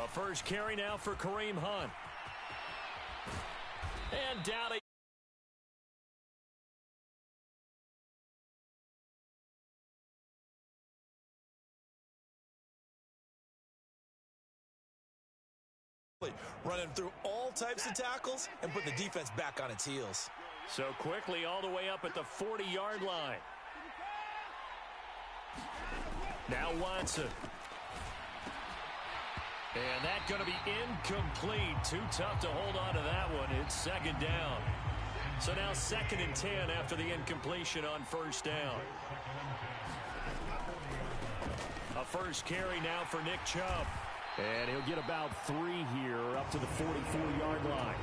A first carry now for Kareem Hunt. And down running through all types of tackles and put the defense back on its heels. So quickly all the way up at the 40-yard line. Now Watson. And that's going to be incomplete. Too tough to hold on to that one. It's second down. So now 2nd and 10 after the incompletion on first down. A first carry now for Nick Chubb. And he'll get about 3 here up to the 44-yard line.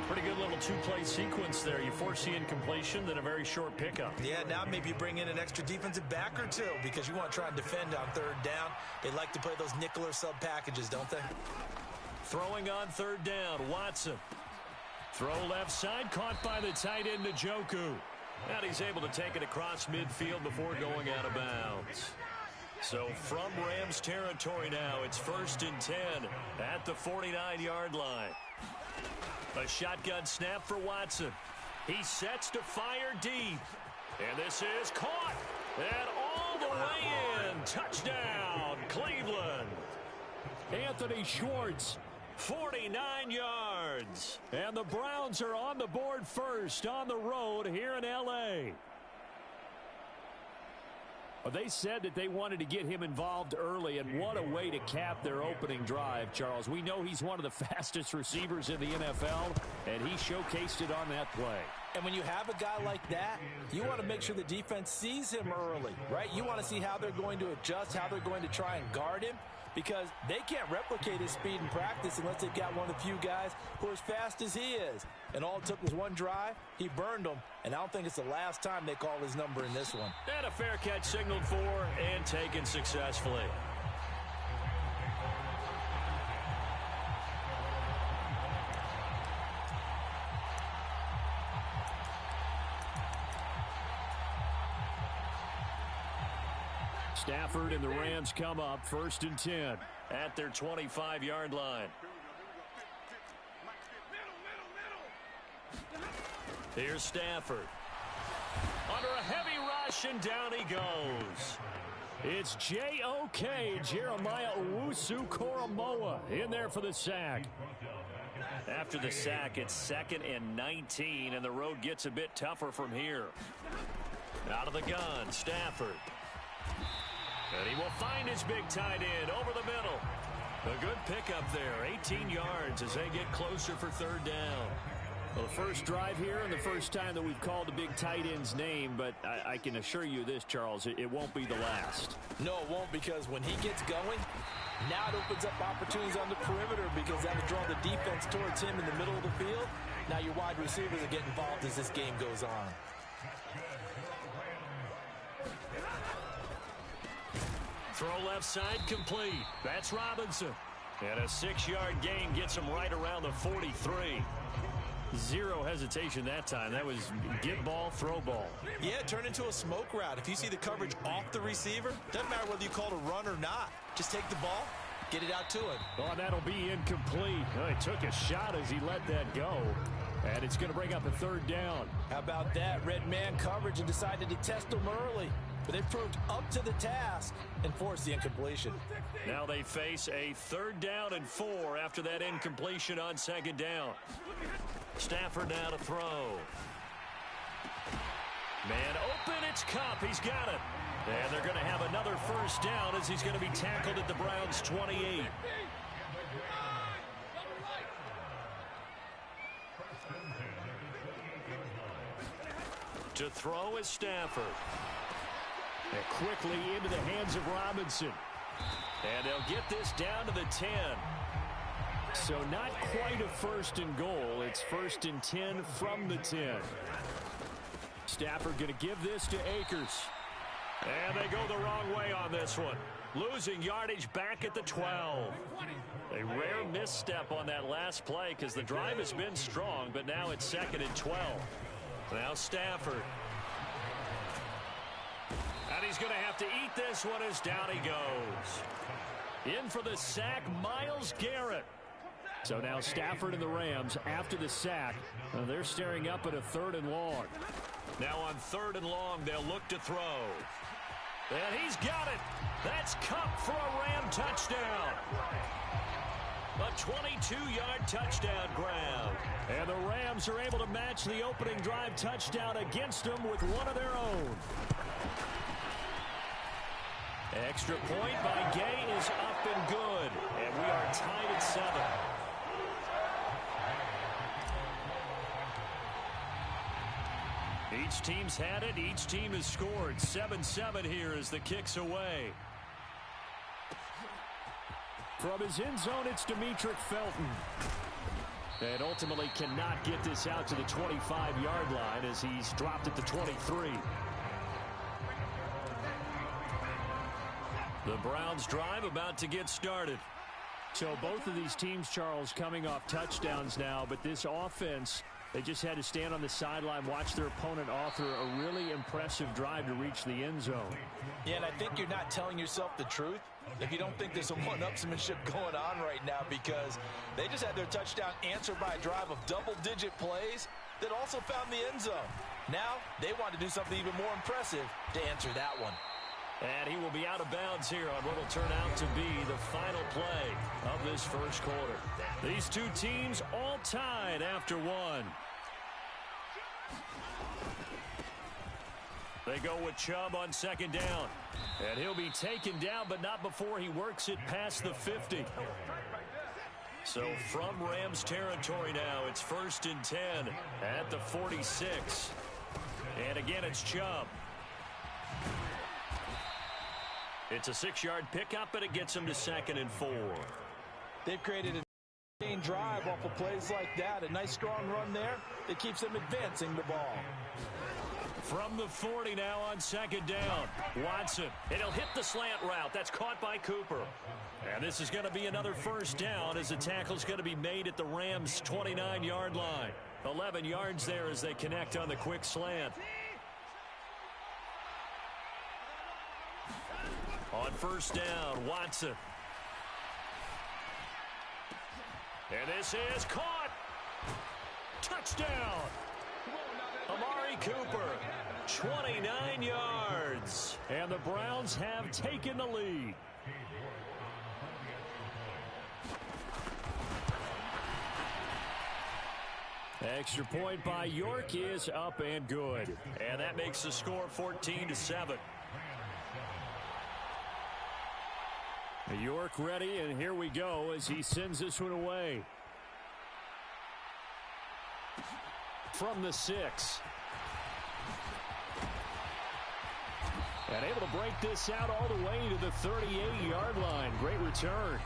Pretty good little two-play sequence there. You force the incompletion, then a very short pickup. Yeah, now maybe you bring in an extra defensive back or two because you want to try and defend on third down. They like to play those nickel or sub packages, don't they? Throwing on third down, Watson. Throw left side, caught by the tight end, Njoku. And he's able to take it across midfield before going out of bounds. So from Rams territory now, it's 1st and 10 at the 49-yard line. A shotgun snap for Watson. He sets to fire deep. And this is caught. And all the way in. Touchdown, Cleveland. Anthony Schwartz, 49 yards. And the Browns are on the board first on the road here in L.A. Well, they said that they wanted to get him involved early, and what a way to cap their opening drive, Charles. We know he's one of the fastest receivers in the NFL, and he showcased it on that play. And when you have a guy like that, you want to make sure the defense sees him early, right? You want to see how they're going to adjust, how they're going to try and guard him, because they can't replicate his speed in practice unless they've got one of the few guys who are as fast as he is. And all it took was one drive. He burned them, and I don't think it's the last time they call his number in this one. And a fair catch signaled for and taken successfully. Stafford and the Rams come up 1st and 10 at their 25-yard line. Here's Stafford. Under a heavy rush, and down he goes. It's J.O.K. Jeremiah Owusu-Koramoah in there for the sack. After the sack, it's 2nd and 19, and the road gets a bit tougher from here. Out of the gun, Stafford. And he will find his big tight end over the middle. A good pickup there, 18 yards as they get closer for third down. Well, the first drive here and the first time that we've called the big tight end's name, but I can assure you this, Charles, it won't be the last. No, it won't, because when he gets going, now it opens up opportunities on the perimeter because that will draw the defense towards him in the middle of the field. Now your wide receivers are getting involved as this game goes on. Throw left side complete. That's Robinson. And a 6-yard gain gets him right around the 43. Zero hesitation that time. That was get ball, throw ball. Yeah, turn into a smoke route. If you see the coverage off the receiver, doesn't matter whether you call it a run or not. Just take the ball, get it out to him. Oh, that'll be incomplete. Oh, he took a shot as he let that go. And it's going to bring up a third down. How about that? Red man coverage and decided to test them early. But they proved up to the task and forced the incompletion. Now they face a 3rd down and 4 after that incompletion on 2nd down. Stafford now to throw. Man open, it's Kupp. He's got it. And they're going to have another first down as he's going to be tackled at the Browns' 28. To throw is Stafford. And quickly into the hands of Robinson. And they'll get this down to the 10. So not quite a 1st and goal. It's 1st and 10 from the 10. Stafford going to give this to Akers. And they go the wrong way on this one. Losing yardage back at the 12. A rare misstep on that last play because the drive has been strong, but now it's 2nd and 12. Now Stafford. And he's going to have to eat this one as down he goes. In for the sack, Myles Garrett. So now Stafford and the Rams, after the sack, they're staring up at a 3rd and long. Now on 3rd and long, they'll look to throw. And he's got it. That's Kupp for a Ram touchdown. A 22-yard touchdown grab. And the Rams are able to match the opening drive touchdown against them with one of their own. Extra point by Gay is up and good. And we are tied at 7. Each team's had it. Each team has scored. 7-7 here as the kick's away. From his end zone, it's Demetric Felton. And ultimately cannot get this out to the 25-yard line as he's dropped at the 23. The Browns drive about to get started. So both of these teams, Charles, coming off touchdowns now, but this offense, they just had to stand on the sideline, watch their opponent author a really impressive drive to reach the end zone. Yeah, and I think you're not telling yourself the truth if you don't think there's some one-upsmanship going on right now, because they just had their touchdown answered by a drive of double-digit plays that also found the end zone. Now they want to do something even more impressive to answer that one. And he will be out of bounds here on what will turn out to be the final play of this first quarter. These two teams all tied after one. They go with Chubb on 2nd down. And he'll be taken down, but not before he works it past the 50. So from Rams territory now, it's 1st and 10 at the 46. And again, it's Chubb. It's a 6-yard pickup, and it gets him to 2nd and 4. They've created a drive off of plays like that. A nice strong run there that keeps them advancing the ball. From the 40 now on 2nd down. Watson, and he'll hit the slant route. That's caught by Cooper. And this is going to be another 1st down as the tackle's going to be made at the Rams' 29-yard line. 11 yards there as they connect on the quick slant. On 1st down, Watson. And this is caught. Touchdown. Amari Cooper, 29 yards. And the Browns have taken the lead. Extra point by York is up and good. And that makes the score 14-7. York ready, and here we go as he sends this one away. From the 6. And able to break this out all the way to the 38-yard line. Great return.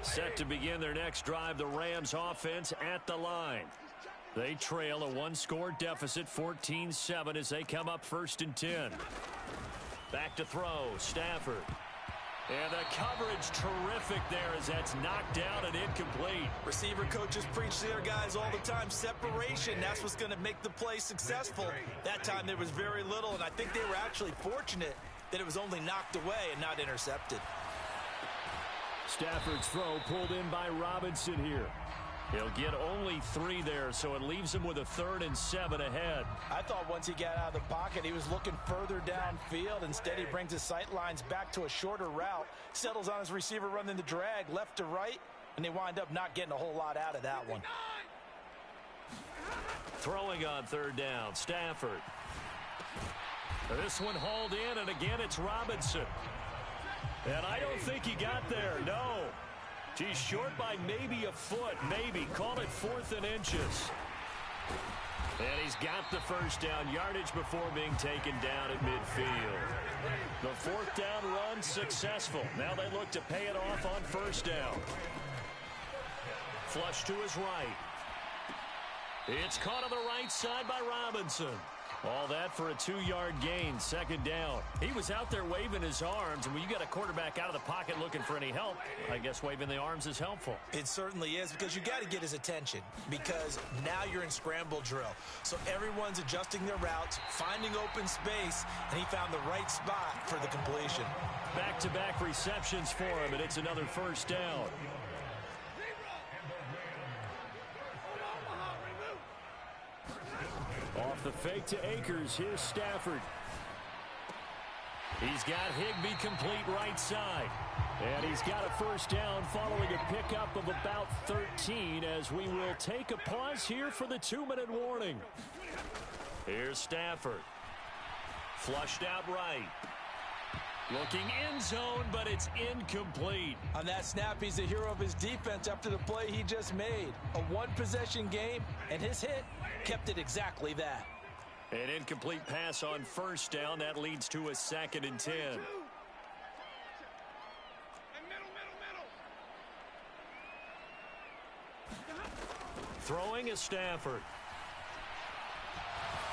Set to begin their next drive, the Rams offense at the line. They trail a 1-score deficit, 14-7, as they come up 1st and 10. Back to throw, Stafford. And the coverage terrific there as that's knocked down and incomplete. Receiver coaches preach to their guys all the time. Separation, that's what's going to make the play successful. That time there was very little, and I think they were actually fortunate that it was only knocked away and not intercepted. Stafford's throw pulled in by Robinson here. He'll get only 3 there, so it leaves him with a 3rd and 7 ahead. I thought once he got out of the pocket, he was looking further downfield. Instead, he brings his sight lines back to a shorter route, settles on his receiver running the drag left to right, and they wind up not getting a whole lot out of that one. Throwing on 3rd down, Stafford. This one hauled in, and again it's Robinson. And I don't think he got there, no. He's short by maybe a foot, maybe. Call it 4th and inches. And he's got the 1st down yardage before being taken down at midfield. The 4th down run successful. Now they look to pay it off on 1st down. Flush to his right. It's caught on the right side by Robinson. All that for a 2-yard gain, second down. He was out there waving his arms, and when you got a quarterback out of the pocket looking for any help, I guess waving the arms is helpful. It certainly is, because you got to get his attention, because now you're in scramble drill. So everyone's adjusting their routes, finding open space, and he found the right spot for the completion. Back-to-back receptions for him, and it's another first down. Off the fake to Akers, here's Stafford. He's got Higbee complete right side. And he's got a first down following a pickup of about 13 as we will take a pause here for the 2-minute warning. Here's Stafford. Flushed out right. Looking end zone, but it's incomplete. On that snap, he's the hero of his defense after the play he just made. A one-possession game, and his hit kept it exactly that. An incomplete pass on first down. That leads to a 2nd and 10. Throwing is Stafford.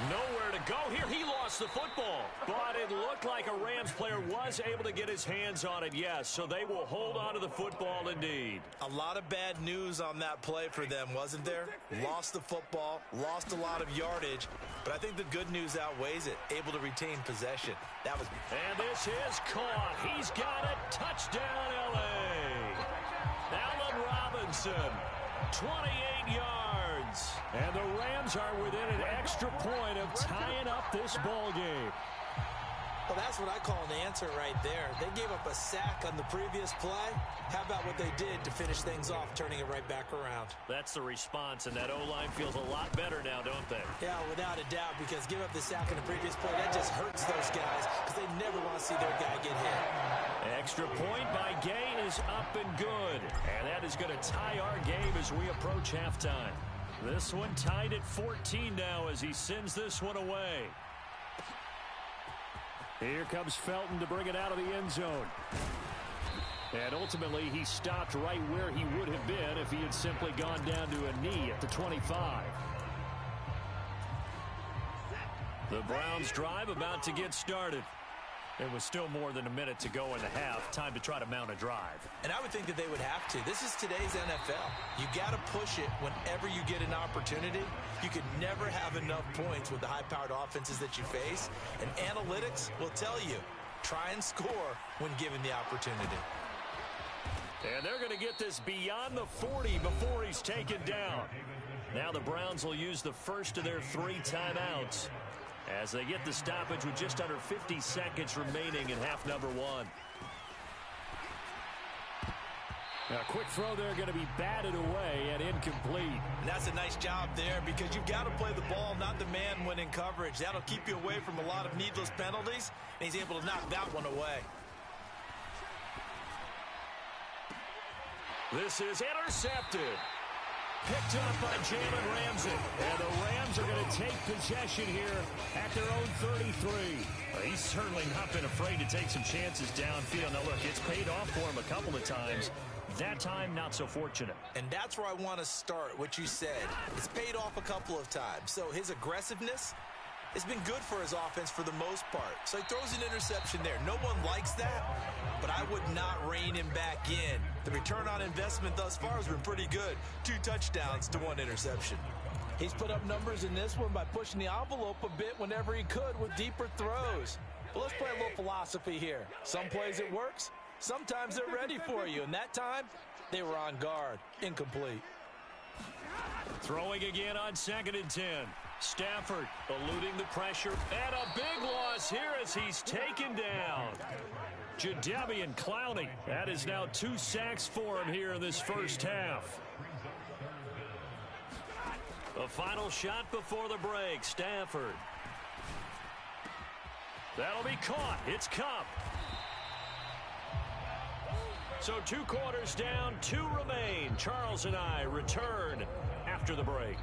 Nowhere to go here. He lost the football. But it looked like a Rams player was able to get his hands on it, yes. So they will hold on to the football indeed. A lot of bad news on that play for them, wasn't there? Lost the football, lost a lot of yardage. But I think the good news outweighs it. Able to retain possession. That was. And this is caught. He's got it. Touchdown, L.A. Allen Robinson, 28 yards. And the Rams are within an extra point of tying up this ball game. Well, that's what I call an answer right there. They gave up a sack on the previous play. How about what they did to finish things off, turning it right back around? That's the response, and that O-line feels a lot better now, don't they? Yeah, without a doubt, because give up the sack on the previous play, that just hurts those guys because they never want to see their guy get hit. Extra point by Gay is up and good. And that is going to tie our game as we approach halftime. This one tied at 14 now as he sends this one away. Here comes Felton to bring it out of the end zone. And ultimately, he stopped right where he would have been if he had simply gone down to a knee at the 25. The Browns drive about to get started. There was still more than a minute to go in the half. Time to try to mount a drive. And I would think that they would have to. This is today's NFL. You got to push it whenever you get an opportunity. You could never have enough points with the high-powered offenses that you face. And analytics will tell you, try and score when given the opportunity. And they're going to get this beyond the 40 before he's taken down. Now the Browns will use the first of their 3 timeouts as they get the stoppage with just under 50 seconds remaining in half number 1. Now, a quick throw there going to be batted away and incomplete. And that's a nice job there because you've got to play the ball, not the man when in coverage. That'll keep you away from a lot of needless penalties, and he's able to knock that one away. This is intercepted. Picked up by Jalen Ramsey. And the Rams are going to take possession here at their own 33. Well, he's certainly not been afraid to take some chances downfield. Now, look, it's paid off for him a couple of times. That time, not so fortunate. And that's where I want to start, what you said. It's paid off a couple of times. So his aggressiveness has been good for his offense for the most part. So he throws an interception there. No one likes that, but I would not rein him back in. The return on investment thus far has been pretty good. 2 touchdowns to 1 interception. He's put up numbers in this one by pushing the envelope a bit whenever he could with deeper throws. But let's play a little philosophy here. Some plays it works. Sometimes they're ready for you. And that time, they were on guard. Incomplete. Throwing again on 2nd and 10. Stafford eluding the pressure. And a big loss here as he's taken down. Jadeveon Clowney. That is now 2 sacks for him here in this first half. The final shot before the break. Stafford. That'll be caught. It's Kupp. So 2 quarters down, 2 remain. Charles and I return after the break.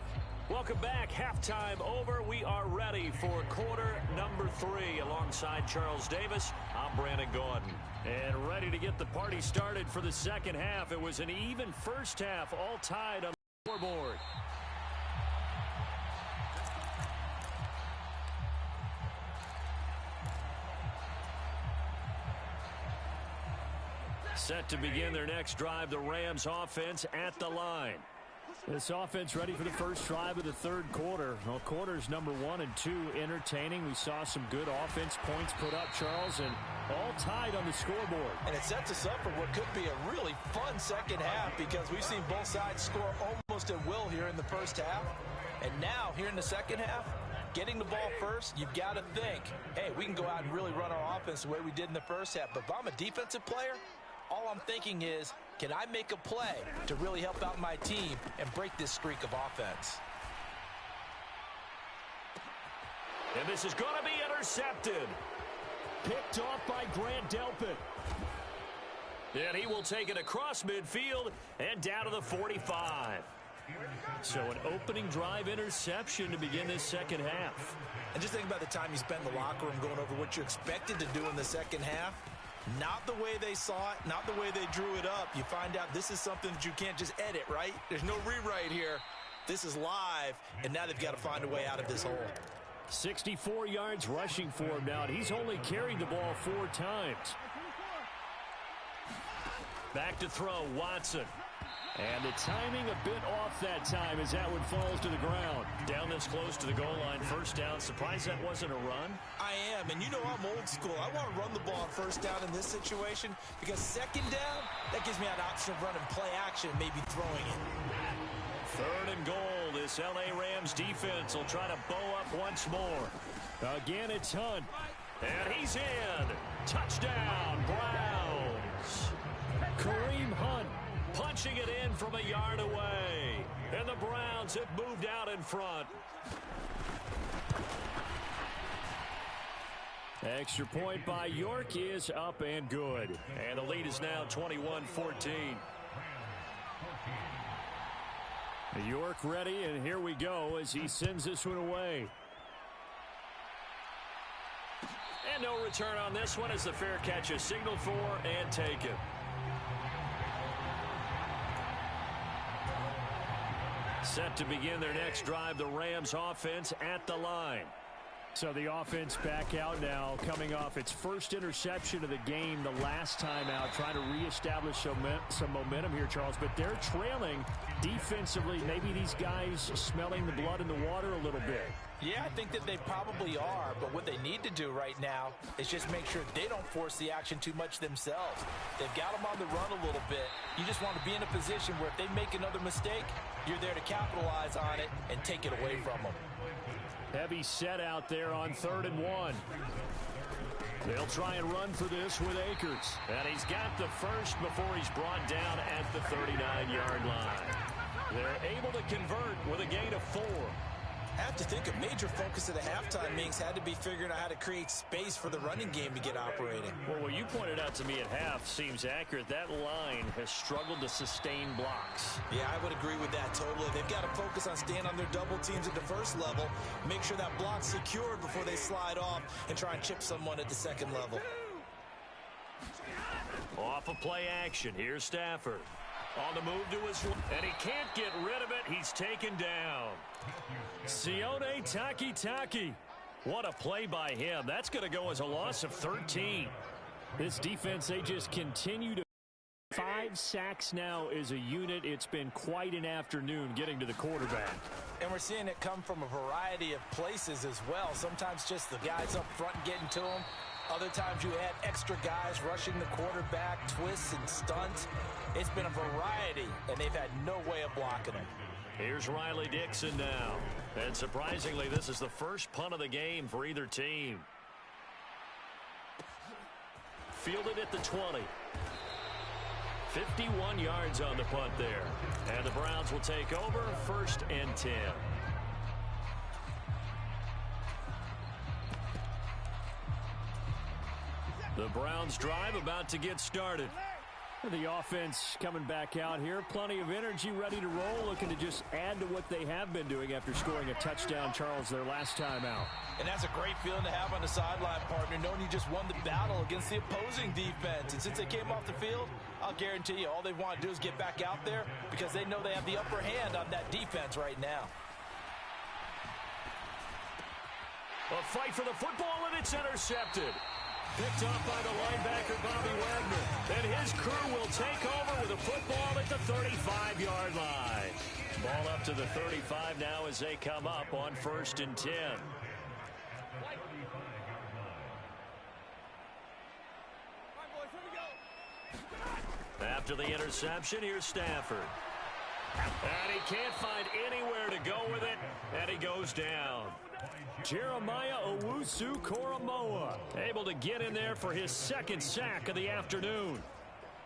Welcome back. Halftime over. We are ready for quarter number 3 alongside Charles Davis. I'm Brandon Gordon. And ready to get the party started for the second half. It was an even first half, all tied on the scoreboard. Set to begin their next drive, the Rams offense at the line. This offense ready for the first drive of the third quarter. Well, quarters number 1 and 2 entertaining. We saw some good offense points put up, Charles, and all tied on the scoreboard. And it sets us up for what could be a really fun second half because we've seen both sides score almost at will here in the first half. And now, here in the second half, getting the ball first, you've got to think, hey, we can go out and really run our offense the way we did in the first half. But if I'm a defensive player, all I'm thinking is, can I make a play to really help out my team and break this streak of offense? And this is going to be intercepted. Picked off by Grant Delpit. And he will take it across midfield and down to the 45. So an opening drive interception to begin this second half. And just think about the time you spent in the locker room going over what you expected to do in the second half. Not the way they saw it, not the way they drew it up. You find out this is something that you can't just edit, right? There's no rewrite here. This is live, and now they've got to find a way out of this hole. 64 yards rushing for him now, and he's only carried the ball 4 times. Back to throw, Watson. And the timing a bit off that time as that one falls to the ground. Down this close to the goal line, first down. Surprised that wasn't a run? I am, and you know I'm old school. I want to run the ball on first down in this situation because second down, that gives me an option of running play action, maybe throwing it. Third and goal. This L.A. Rams defense will try to bow up once more. Again, it's Hunt. And he's in. Touchdown, Browns. Kareem Hunt. Punching it in from a yard away. And the Browns have moved out in front. Extra point by York is up and good. And the lead is now 21-14. York ready, and here we go as he sends this one away. And no return on this one as the fair catch is signaled for and taken. Set to begin their next drive, the Rams offense at the line. So the offense back out now, coming off its first interception of the game the last time out, trying to reestablish some momentum here, Charles. But they're trailing defensively. Maybe these guys smelling the blood in the water a little bit. Yeah, I think that they probably are, but what they need to do right now is just make sure they don't force the action too much themselves. They've got them on the run a little bit. You just want to be in a position where if they make another mistake, you're there to capitalize on it and take it away from them. Heavy set out there on 3rd and 1. They'll try and run for this with Akers. And he's got the first before he's brought down at the 39-yard line. They're able to convert with a gain of 4. I have to think a major focus of the halftime meetings had to be figuring out how to create space for the running game to get operating. Well, what you pointed out to me at half seems accurate. That line has struggled to sustain blocks. Yeah, I would agree with that totally. They've got to focus on staying on their double teams at the first level, make sure that block's secured before they slide off and try and chip someone at the second level. Off of play action. Here's Stafford. On the move to his left, and he can't get rid of it. He's taken down. Sione Takitaki. What a play by him. That's going to go as a loss of 13. This defense, they just continue to 5 sacks now as a unit. It's been quite an afternoon getting to the quarterback. And we're seeing it come from a variety of places as well. Sometimes just the guys up front getting to them. Other times you add extra guys rushing the quarterback, twists and stunts. It's been a variety, and they've had no way of blocking them. Here's Riley Dixon now. And surprisingly, this is the first punt of the game for either team. Fielded at the 20. 51 yards on the punt there. And the Browns will take over 1st and 10. The Browns drive about to get started. The offense coming back out here. Plenty of energy, ready to roll, looking to just add to what they have been doing after scoring a touchdown, Charles, their last time out. And that's a great feeling to have on the sideline, partner, knowing you just won the battle against the opposing defense. And since they came off the field, I'll guarantee you all they want to do is get back out there because they know they have the upper hand on that defense right now. A fight for the football, and it's intercepted. Picked off by the linebacker, Bobby Wagner. And his crew will take over with a football at the 35-yard line. Ball up to the 35 now as they come up on 1st and 10. After the interception, here's Stafford. And he can't find anywhere to go with it, and he goes down. Jeremiah Owusu-Koramoah able to get in there for his 2nd sack of the afternoon.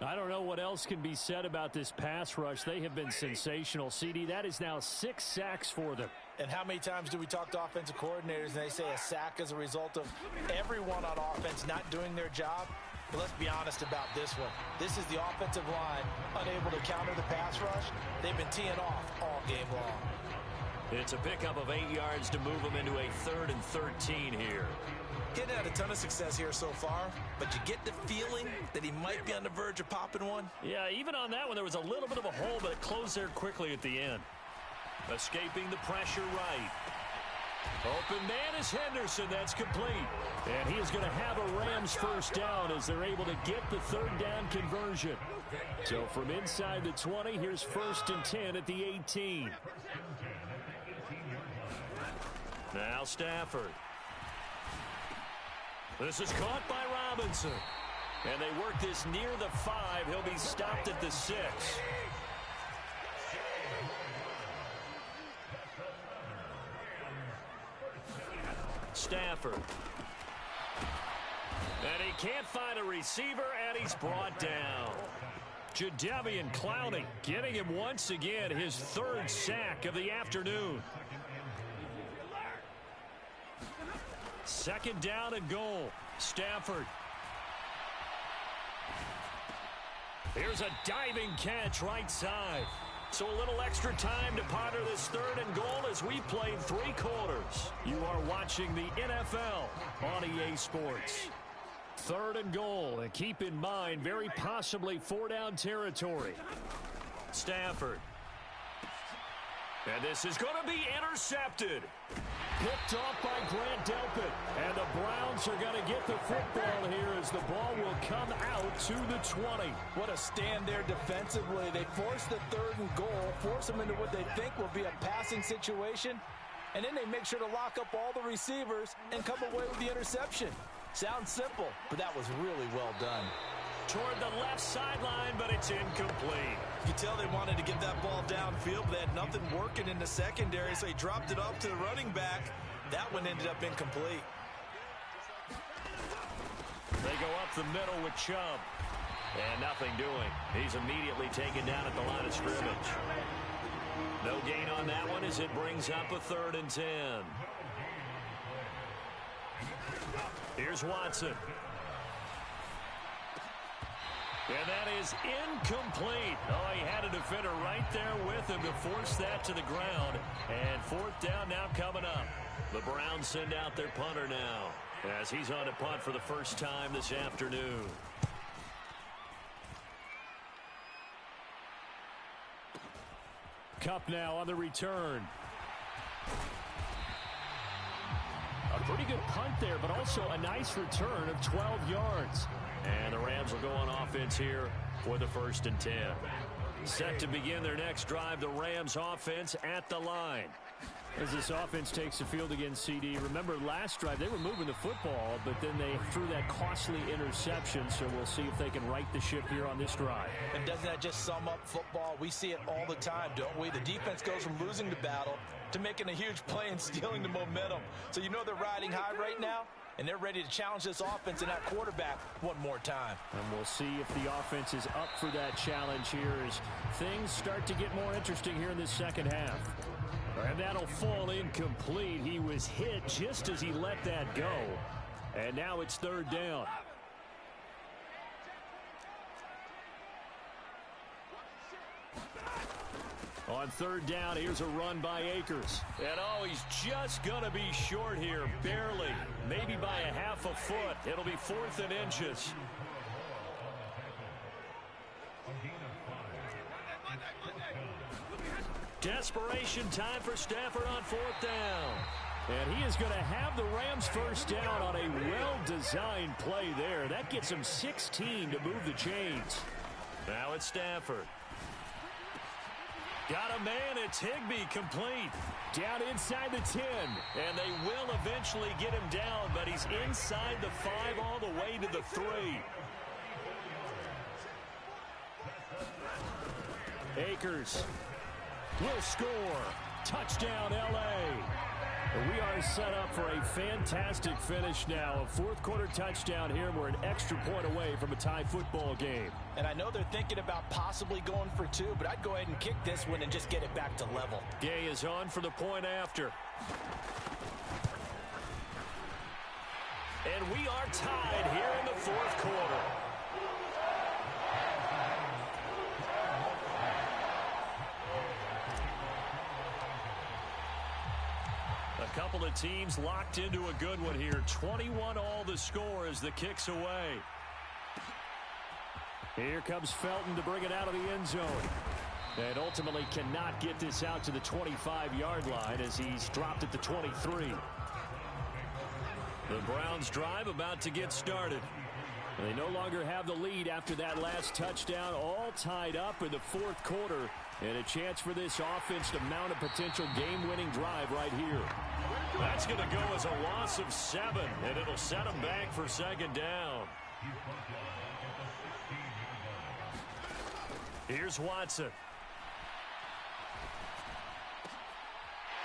I don't know what else can be said about this pass rush. They have been sensational. CD, that is now 6 sacks for them. And how many times do we talk to offensive coordinators and they say a sack is a result of everyone on offense not doing their job? But let's be honest about this one. This is the offensive line unable to counter the pass rush. They've been teeing off all game long. It's a pickup of 8 yards to move them into a 3rd and 13 here. Getting had a ton of success here so far, but you get the feeling that he might be on the verge of popping one. Yeah, even on that one, there was a little bit of a hole, but it closed there quickly at the end. Escaping the pressure right. Open man is Henderson. That's complete. And he is going to have a Rams 1st down as they're able to get the 3rd down conversion. So from inside the 20, here's 1st and 10 at the 18. Now Stafford. This is caught by Robinson. And they work this near the 5. He'll be stopped at the 6. Stafford. And he can't find a receiver, and he's brought down. Jadeveon Clowney getting him once again his 3rd sack of the afternoon. 2nd down and goal. Stafford. Here's a diving catch right side. So a little extra time to ponder this 3rd and goal as we played 3 quarters. You are watching the NFL on EA Sports. 3rd and goal, and keep in mind, very possibly 4-down territory. Stafford. And this is going to be intercepted. Picked off by Grant Delpit. And the Browns are going to get the football here as the ball will come out to the 20. What a stand there defensively. They force the 3rd and goal, force them into what they think will be a passing situation, and then they make sure to lock up all the receivers and come away with the interception. Sounds simple, but that was really well done. Toward the left sideline, but it's incomplete. You can tell they wanted to get that ball downfield, but they had nothing working in the secondary, so he dropped it up to the running back. That one ended up incomplete. They go up the middle with Chubb. And nothing doing. He's immediately taken down at the line of scrimmage. No gain on that one as it brings up a 3rd and 10. Here's Watson. And that is incomplete. Oh, he had a defender right there with him to force that to the ground. And 4th down now coming up. The Browns send out their punter now as he's on to punt for the first time this afternoon. Kupp now on the return. A pretty good punt there, but also a nice return of 12 yards. And the Rams will go on offense here for the 1st and 10. Set to begin their next drive, the Rams offense at the line. As this offense takes the field against CD, remember last drive they were moving the football, but then they threw that costly interception, so we'll see if they can right the ship here on this drive. And doesn't that just sum up football? We see it all the time, don't we? The defense goes from losing the battle to making a huge play and stealing the momentum. So you know they're riding high right now, and they're ready to challenge this offense and that quarterback one more time. And we'll see if the offense is up for that challenge here as things start to get more interesting here in this 2nd half. And that'll fall incomplete. He was hit just as he let that go. And now it's 3rd down. On 3rd down, here's a run by Akers. And oh, he's just going to be short here, barely. Maybe by a half a foot. It'll be 4th and inches. Desperation time for Stafford on 4th down. And he is going to have the Rams first down on a well-designed play there. That gets him 16 to move the chains. Now it's Stafford. Got a man, it's Higbee, complete. Down inside the 10. And they will eventually get him down, but he's inside the 5 all the way to the 3. Akers will score. Touchdown, L.A. We are set up for a fantastic finish now. A fourth-quarter touchdown here. We're an extra point away from a tie football game. And I know they're thinking about possibly going for 2, but I'd go ahead and kick this one and just get it back to level. Gay is on for the point after. And we are tied here in the fourth quarter. A couple of teams locked into a good one here. 21 all the score as the kick's away. Here comes Felton to bring it out of the end zone. And ultimately cannot get this out to the 25-yard line as he's dropped at the 23. The Browns drive about to get started. They no longer have the lead after that last touchdown, all tied up in the fourth quarter. And a chance for this offense to mount a potential game-winning drive right here. That's going to go as a loss of 7, and it'll set them back for second down. Here's Watson.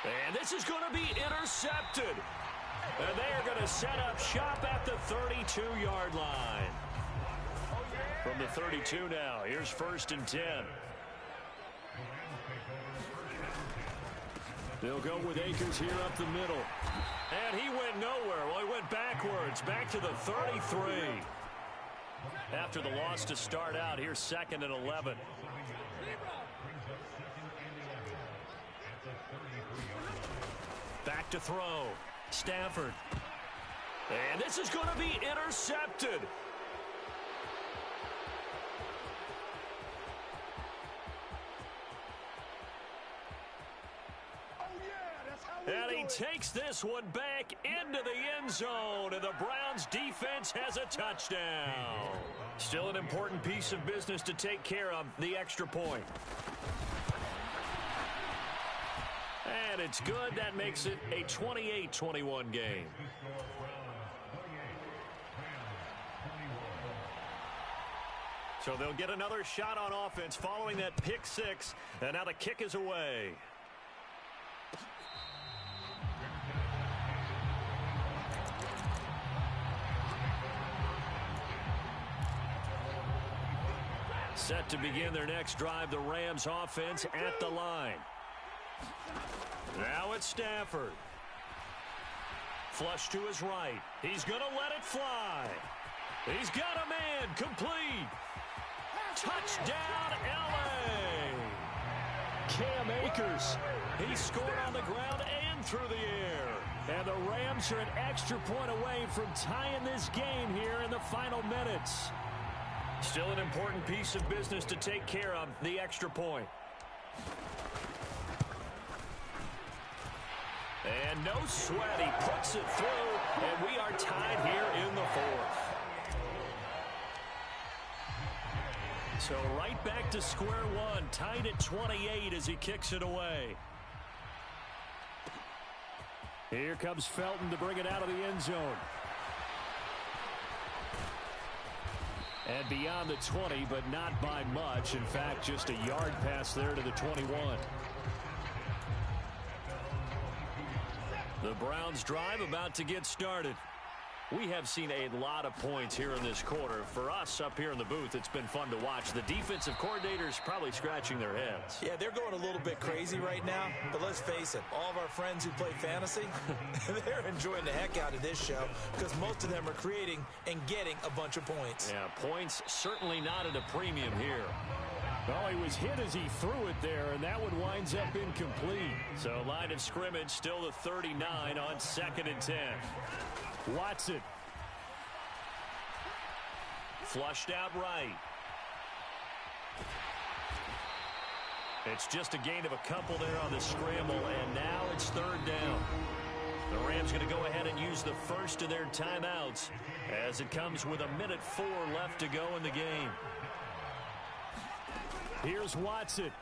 And this is going to be intercepted. And they are going to set up shop at the 32-yard line. From the 32 now, here's 1st and 10. They'll go with Akers here up the middle. And he went nowhere. Well, he went backwards, back to the 33. After the loss to start out, here's 2nd and 11. Back to throw. Stafford. And this is going to be intercepted. And he takes this one back into the end zone, and the Browns defense has a touchdown. Still an important piece of business to take care of, the extra point. And it's good. That makes it a 28-21 game. So they'll get another shot on offense following that pick 6, and now the kick is away. Set to begin their next drive, the Rams offense at the line. Now it's Stafford. Flush to his right. He's going to let it fly. He's got a man, complete. Touchdown, L.A. Cam Akers. He scored on the ground and through the air. And the Rams are an extra point away from tying this game here in the final minutes. Still an important piece of business to take care of, the extra point. And no sweat, he puts it through, and we are tied here in the fourth. So right back to square one, tied at 28 as he kicks it away. Here comes Felton to bring it out of the end zone. And beyond the 20, but not by much. In fact, just a yard pass there to the 21. The Browns drive about to get started. We have seen a lot of points here in this quarter. For us up here in the booth, it's been fun to watch. The defensive coordinators probably scratching their heads. Yeah, they're going a little bit crazy right now. But let's face it, all of our friends who play fantasy, they're enjoying the heck out of this show because most of them are creating and getting a bunch of points. Yeah, points certainly not at a premium here. Well, he was hit as he threw it there, and that one winds up incomplete. So line of scrimmage still the 39 on 2nd and 10. Watson. Flushed out right. It's just a gain of a couple there on the scramble, and now it's 3rd down. The Rams going to go ahead and use the first of their timeouts as it comes with 1:04 left to go in the game. Here's Watson.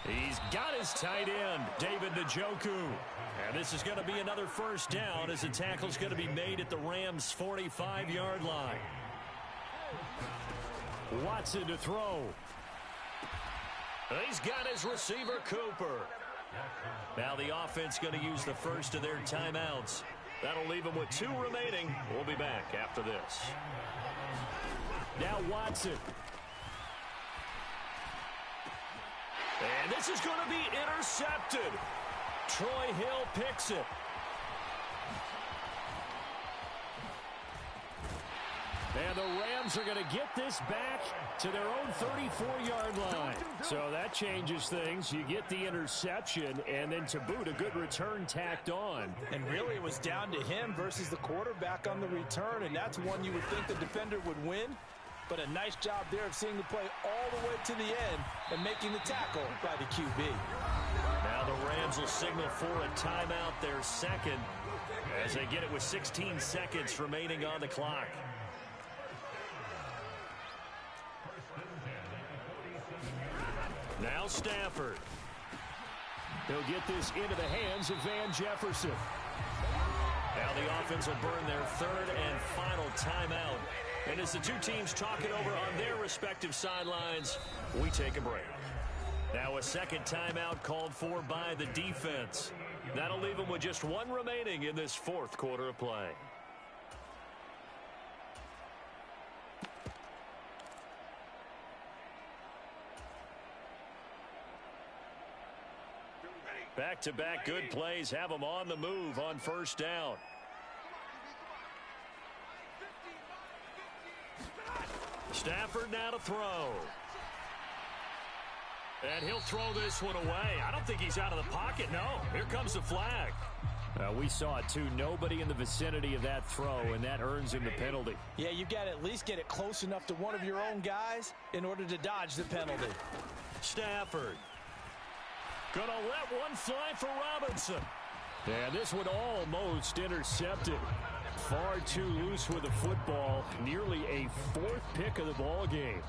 He's got his tight end, David Njoku. And this is going to be another first down as the tackle's going to be made at the Rams' 45-yard line. Watson to throw. He's got his receiver, Cooper. Now the offense going to use the first of their timeouts. That'll leave them with 2 remaining. We'll be back after this. Now Watson. And this is going to be intercepted. Troy Hill picks it. And the Rams are going to get this back to their own 34-yard line. So that changes things. You get the interception, and then to boot, a good return tacked on. And really, it was down to him versus the quarterback on the return, and that's one you would think the defender would win. But a nice job there of seeing the play all the way to the end and making the tackle by the QB. Now the Rams will signal for a timeout, their second, as they get it with 16 seconds remaining on the clock. Now Stafford. He'll get this into the hands of Van Jefferson. Now the offense will burn their third and final timeout. And as the two teams talk it over on their respective sidelines, we take a break. Now a second timeout called for by the defense. That'll leave them with just 1 remaining in this fourth quarter of play. Back-to-back good plays have them on the move on first down. Stafford now to throw. And he'll throw this one away. I don't think he's out of the pocket. No, here comes the flag. We saw it, too. Nobody in the vicinity of that throw, and that earns him the penalty. Yeah, you've got to at least get it close enough to one of your own guys in order to dodge the penalty. Stafford. Gonna let one fly for Robinson. And this one almost intercepted. Far too loose with the football. Nearly a 4th pick of the ball game.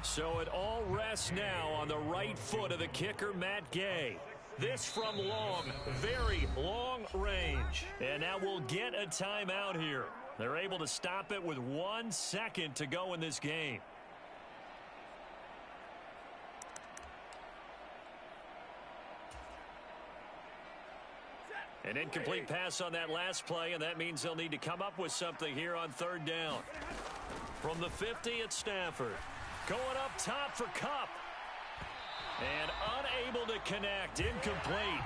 So it all rests now on the right foot of the kicker, Matt Gay. This from long, very long range. And now we'll get a timeout here. They're able to stop it with 1 second to go in this game. An incomplete pass on that last play, and that means they'll need to come up with something here on third down. From the 50, it's Stafford. Going up top for Kupp. And unable to connect. Incomplete.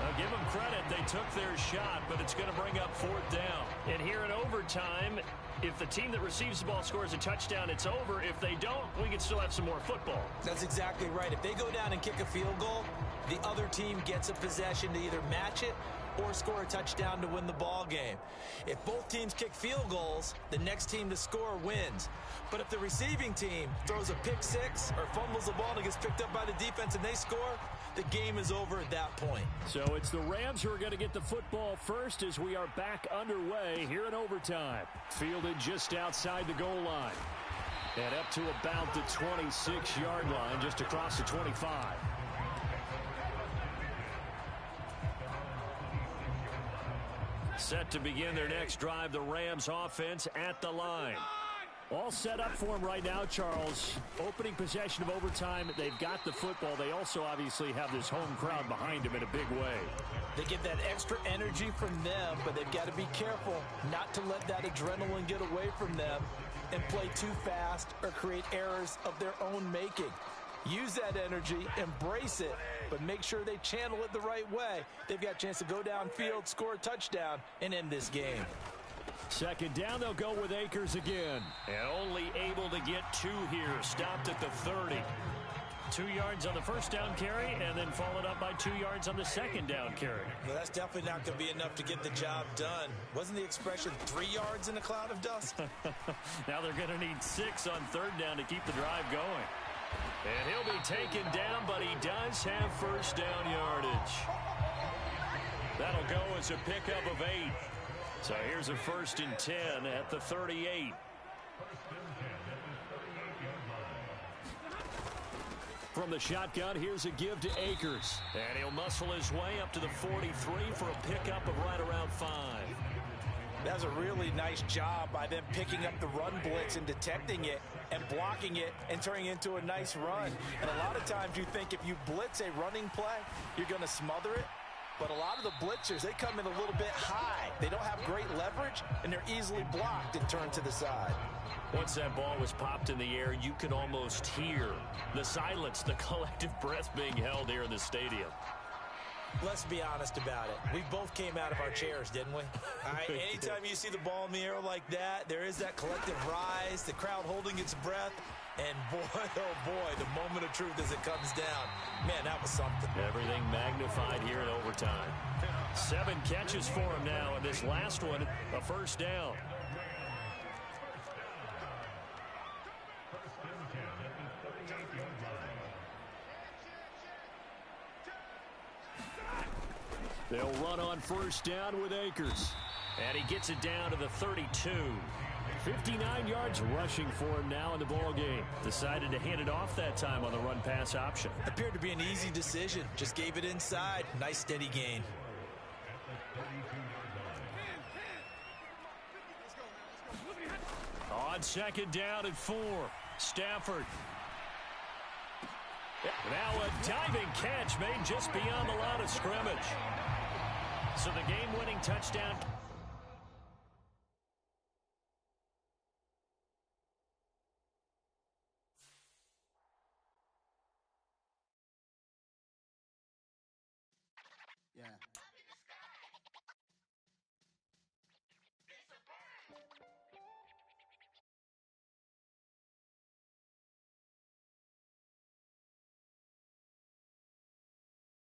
I'll give them credit. They took their shot, but it's going to bring up fourth down. And here in overtime, if the team that receives the ball scores a touchdown, it's over. If they don't, we can still have some more football. That's exactly right. If they go down and kick a field goal, the other team gets a possession to either match it or score a touchdown to win the ball game. If both teams kick field goals, the next team to score wins. But if the receiving team throws a pick six or fumbles the ball and it gets picked up by the defense and they score, the game is over at that point. So it's the Rams who are going to get the football first as we are back underway here in overtime. Fielded just outside the goal line. And up to about the 26-yard line, just across the 25. Set to begin their next drive, the Rams offense at the line. All set up for them right now, Charles. Opening possession of overtime. They've got the football. They also obviously have this home crowd behind them in a big way. They get that extra energy from them, but they've got to be careful not to let that adrenaline get away from them and play too fast or create errors of their own making. Use that energy, embrace it, but make sure they channel it the right way. They've got a chance to go downfield, score a touchdown, and end this game. Second down, they'll go with Akers again. And only able to get two here. Stopped at the 30. 2 yards on the first down carry, and then followed up by 2 yards on the second down carry. Well, that's definitely not going to be enough to get the job done. Wasn't the expression 3 yards in a cloud of dust? Now they're going to need 6 on third down to keep the drive going. And he'll be taken down, but he does have first down yardage. That'll go as a pickup of 8. So here's a 1st and 10 at the 38. From the shotgun, here's a give to Akers. And he'll muscle his way up to the 43 for a pickup of right around 5. That was a really nice job by them picking up the run blitz and detecting it and blocking it and turning it into a nice run. And a lot of times you think if you blitz a running play, you're going to smother it. But a lot of the blitzers, they come in a little bit high. They don't have great leverage, and they're easily blocked and turned to the side. Once that ball was popped in the air, you could almost hear the silence, the collective breath being held here in the stadium. Let's be honest about it. We both came out of our chairs, didn't we? All right, anytime you see the ball in the air like that, there is that collective rise, the crowd holding its breath, and boy, oh boy, the moment of truth as it comes down. Man, that was something. Everything magnified here in overtime. 7 catches for him now, and this last one, a first down. They'll run on first down with Akers. And he gets it down to the 32. 59 yards rushing for him now in the ball game. Decided to hand it off that time on the run-pass option. Appeared to be an easy decision. Just gave it inside. Nice steady gain. On second down at 4. Stafford. Now a diving catch made just beyond the line of scrimmage. So the game-winning touchdown.